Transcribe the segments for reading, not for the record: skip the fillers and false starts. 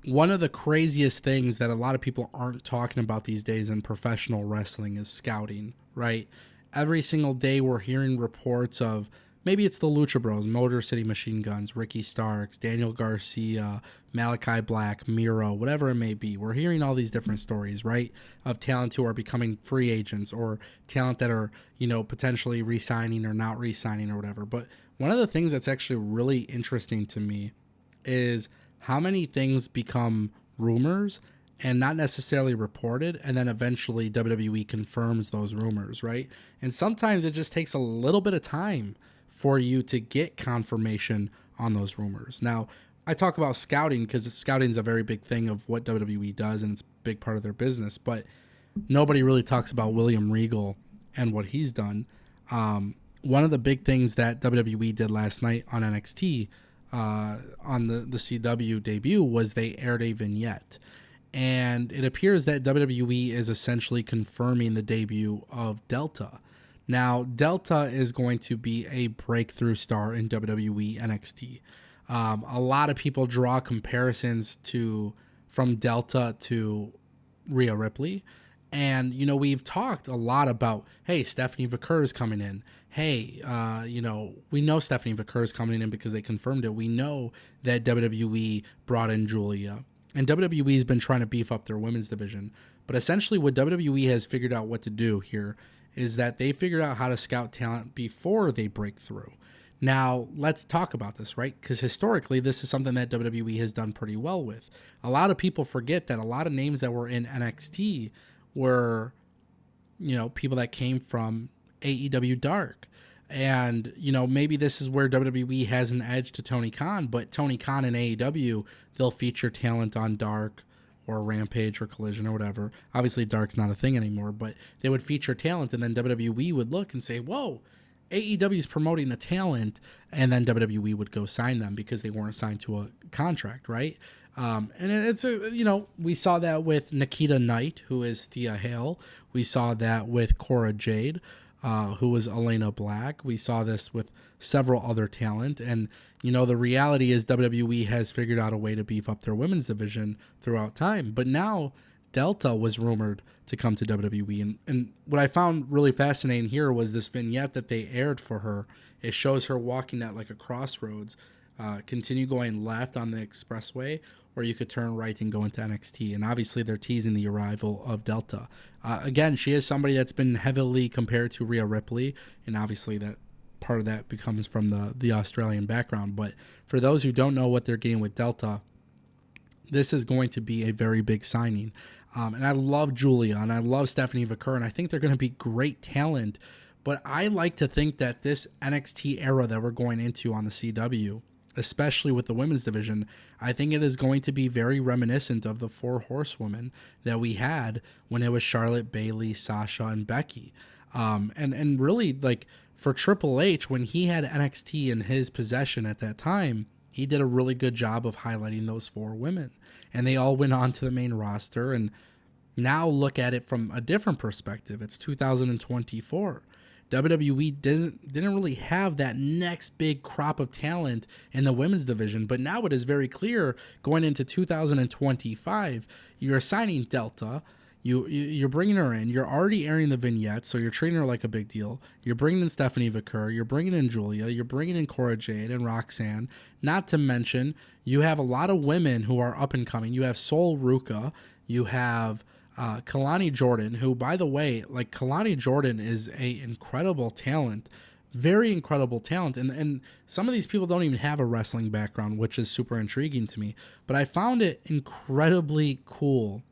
One of the craziest things that a lot of people aren't talking about these days in professional wrestling is scouting, right? Every single day we're hearing reports of maybe it's the Lucha Bros, Motor City Machine Guns, Ricky Starks, Daniel Garcia, Malachi Black, Miro, whatever it may be. We're hearing all these different stories, right? Of talent who are becoming free agents or talent that are, potentially re signing or not re signing or whatever. But one of the things that's actually really interesting to me is how many things become rumors and not necessarily reported, and then eventually WWE confirms those rumors, right? And sometimes it just takes a little bit of time for you to get confirmation on those rumors. Now, I talk about scouting because scouting is a very big thing of what WWE does, and it's a big part of their business, but nobody really talks about William Regal and what he's done. One of the big things that WWE did last night on NXT, on the CW debut, was they aired a vignette. And it appears that WWE is essentially confirming the debut of Delta. Now, Delta is going to be a breakthrough star in WWE NXT. A lot of people draw comparisons from Delta to Rhea Ripley. And, we've talked a lot about, hey, Stephanie Vaquer is coming in. Hey, we know Stephanie Vaquer is coming in because they confirmed it. We know that WWE brought in Julia. And WWE has been trying to beef up their women's division. But essentially what WWE has figured out what to do here is that they figured out how to scout talent before they break through. Now, let's talk about this, right? Because historically, this is something that WWE has done pretty well with. A lot of people forget that a lot of names that were in NXT were, people that came from AEW Dark. And, maybe this is where WWE has an edge to Tony Khan, but Tony Khan and AEW, they'll feature talent on Dark or Rampage or Collision or whatever. Obviously, Dark's not a thing anymore, but they would feature talent, and then WWE would look and say, whoa, AEW is promoting a talent, and then WWE would go sign them because they weren't signed to a contract, right? And it's we saw that with Nikita Knight, who is Thea Hale. We saw that with Cora Jade, who was Elena Black. We saw this with several other talent. And, the reality is WWE has figured out a way to beef up their women's division throughout time. But now Delta was rumored to come to WWE. And what I found really fascinating here was this vignette that they aired for her. It shows her walking at like a crossroads, continue going left on the expressway, or you could turn right and go into NXT. And obviously they're teasing the arrival of Delta. Again, she is somebody that's been heavily compared to Rhea Ripley, and obviously that part of that becomes from the Australian background. But for those who don't know what they're getting with Delta, this is going to be a very big signing. And I love Julia, and I love Stephanie Vaquer, and I think they're going to be great talent. But I like to think that this NXT era that we're going into on the CW, especially with the women's division, I think it is going to be very reminiscent of the four horsewomen that we had when it was Charlotte, Bayley, Sasha, and Becky. And really, like, for Triple H, when he had NXT in his possession at that time, he did a really good job of highlighting those four women. And they all went on to the main roster. And now look at it from a different perspective. It's 2024. WWE didn't really have that next big crop of talent in the women's division, but now it is very clear going into 2025, you're signing Delta, you're bringing her in, you're already airing the vignette, so you're treating her like a big deal. You're bringing in Stephanie Vaquer, you're bringing in Julia, you're bringing in Cora Jade and Roxanne. Not to mention, you have a lot of women who are up and coming. You have Sol Ruka, you have Kalani Jordan, who, by the way, like, Kalani Jordan is a incredible talent, very incredible talent. And some of these people don't even have a wrestling background, which is super intriguing to me. But I found it incredibly cool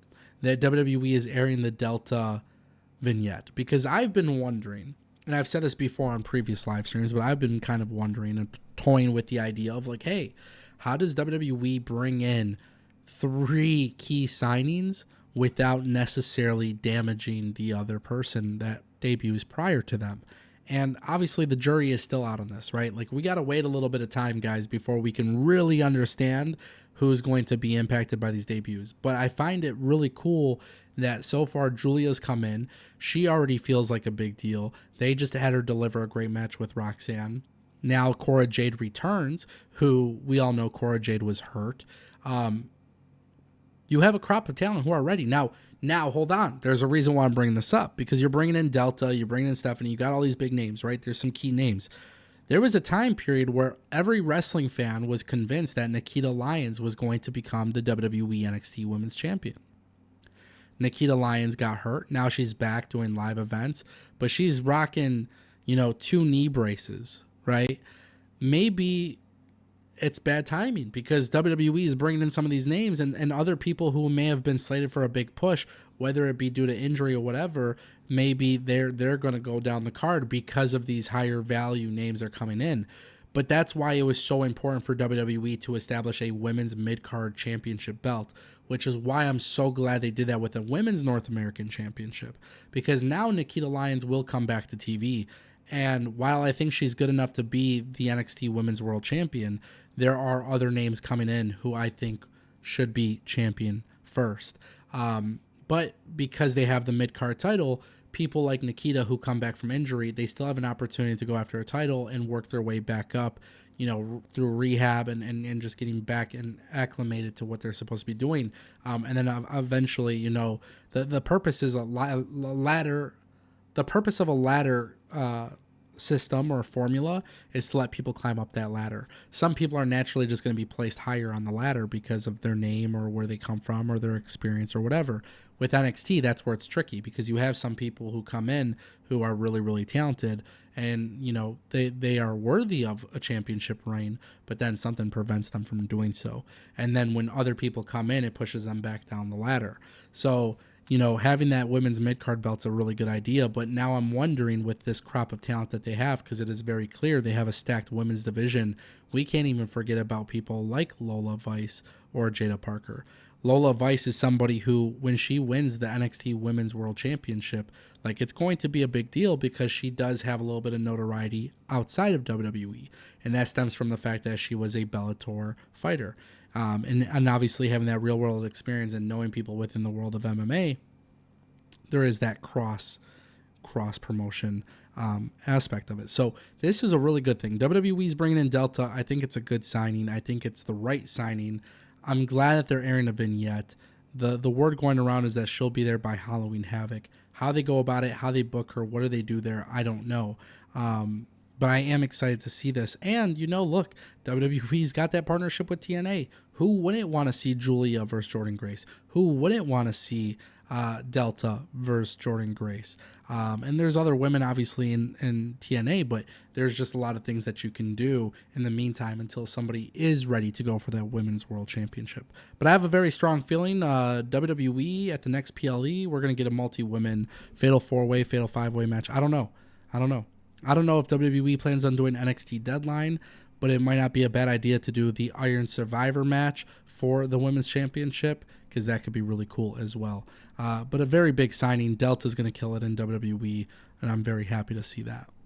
that WWE is airing the Delta vignette, because I've been wondering, and I've said this before on previous live streams, but I've been kind of wondering and toying with the idea of, like, hey, how does WWE bring in 3 key signings without necessarily damaging the other person that debuts prior to them? And obviously the jury is still out on this, right? Like, we got to wait a little bit of time, guys, before we can really understand who's going to be impacted by these debuts. But I find it really cool that so far Julia's come in. She already feels like a big deal. They just had her deliver a great match with Roxanne. Now Cora Jade returns, who we all know Cora Jade was hurt. You have a crop of talent who are ready. Now, hold on. There's a reason why I'm bringing this up, because you're bringing in Delta, you're bringing in Stephanie, you got all these big names, right? There's some key names. There was a time period where every wrestling fan was convinced that Nikita Lyons was going to become the WWE NXT Women's Champion. Nikita Lyons got hurt. Now she's back doing live events, but she's rocking, 2 knee braces, right? Maybe it's bad timing because WWE is bringing in some of these names and other people who may have been slated for a big push, whether it be due to injury or whatever. Maybe they're going to go down the card because of these higher value names are coming in. But that's why it was so important for WWE to establish a women's mid-card championship belt, which is why I'm so glad they did that with the women's North American championship, because now Nikita Lyons will come back to TV. And while I think she's good enough to be the NXT Women's World Champion, there are other names coming in who I think should be champion first. But because they have the mid-card title, people like Nikita who come back from injury, they still have an opportunity to go after a title and work their way back up, through rehab and just getting back and acclimated to what they're supposed to be doing. And then eventually, the purpose is a ladder. The purpose of a ladder system or formula is to let people climb up that ladder. Some people are naturally just going to be placed higher on the ladder because of their name or where they come from or their experience or whatever. With NXT, that's where it's tricky, because you have some people who come in who are really, really talented and, they are worthy of a championship reign, but then something prevents them from doing so. And then when other people come in, it pushes them back down the ladder. So, having that women's mid-card belt's a really good idea, but now I'm wondering with this crop of talent that they have, because it is very clear they have a stacked women's division, we can't even forget about people like Lola Vice or Jada Parker. Lola Vice is somebody who, when she wins the NXT Women's World Championship, it's going to be a big deal because she does have a little bit of notoriety outside of WWE, and that stems from the fact that she was a Bellator fighter. And obviously having that real world experience and knowing people within the world of MMA, there is that cross promotion aspect of it. So this is a really good thing. WWE's bringing in Delta. I think it's a good signing. I think it's the right signing. I'm glad that they're airing a vignette. The word going around is that she'll be there by Halloween Havoc. How they go about it, how they book her, what do they do there, I don't know. But I am excited to see this. And, look, WWE's got that partnership with TNA. Who wouldn't want to see Julia versus Jordynne Grace? Who wouldn't want to see Delta versus Jordynne Grace? And there's other women, obviously, in TNA, but there's just a lot of things that you can do in the meantime until somebody is ready to go for that Women's World Championship. But I have a very strong feeling WWE at the next PLE, we're going to get a multi-women fatal 4-way, fatal 5-way match. I don't know if WWE plans on doing NXT Deadline, but it might not be a bad idea to do the Iron Survivor match for the Women's Championship, because that could be really cool as well. But a very big signing. Delta's going to kill it in WWE, and I'm very happy to see that.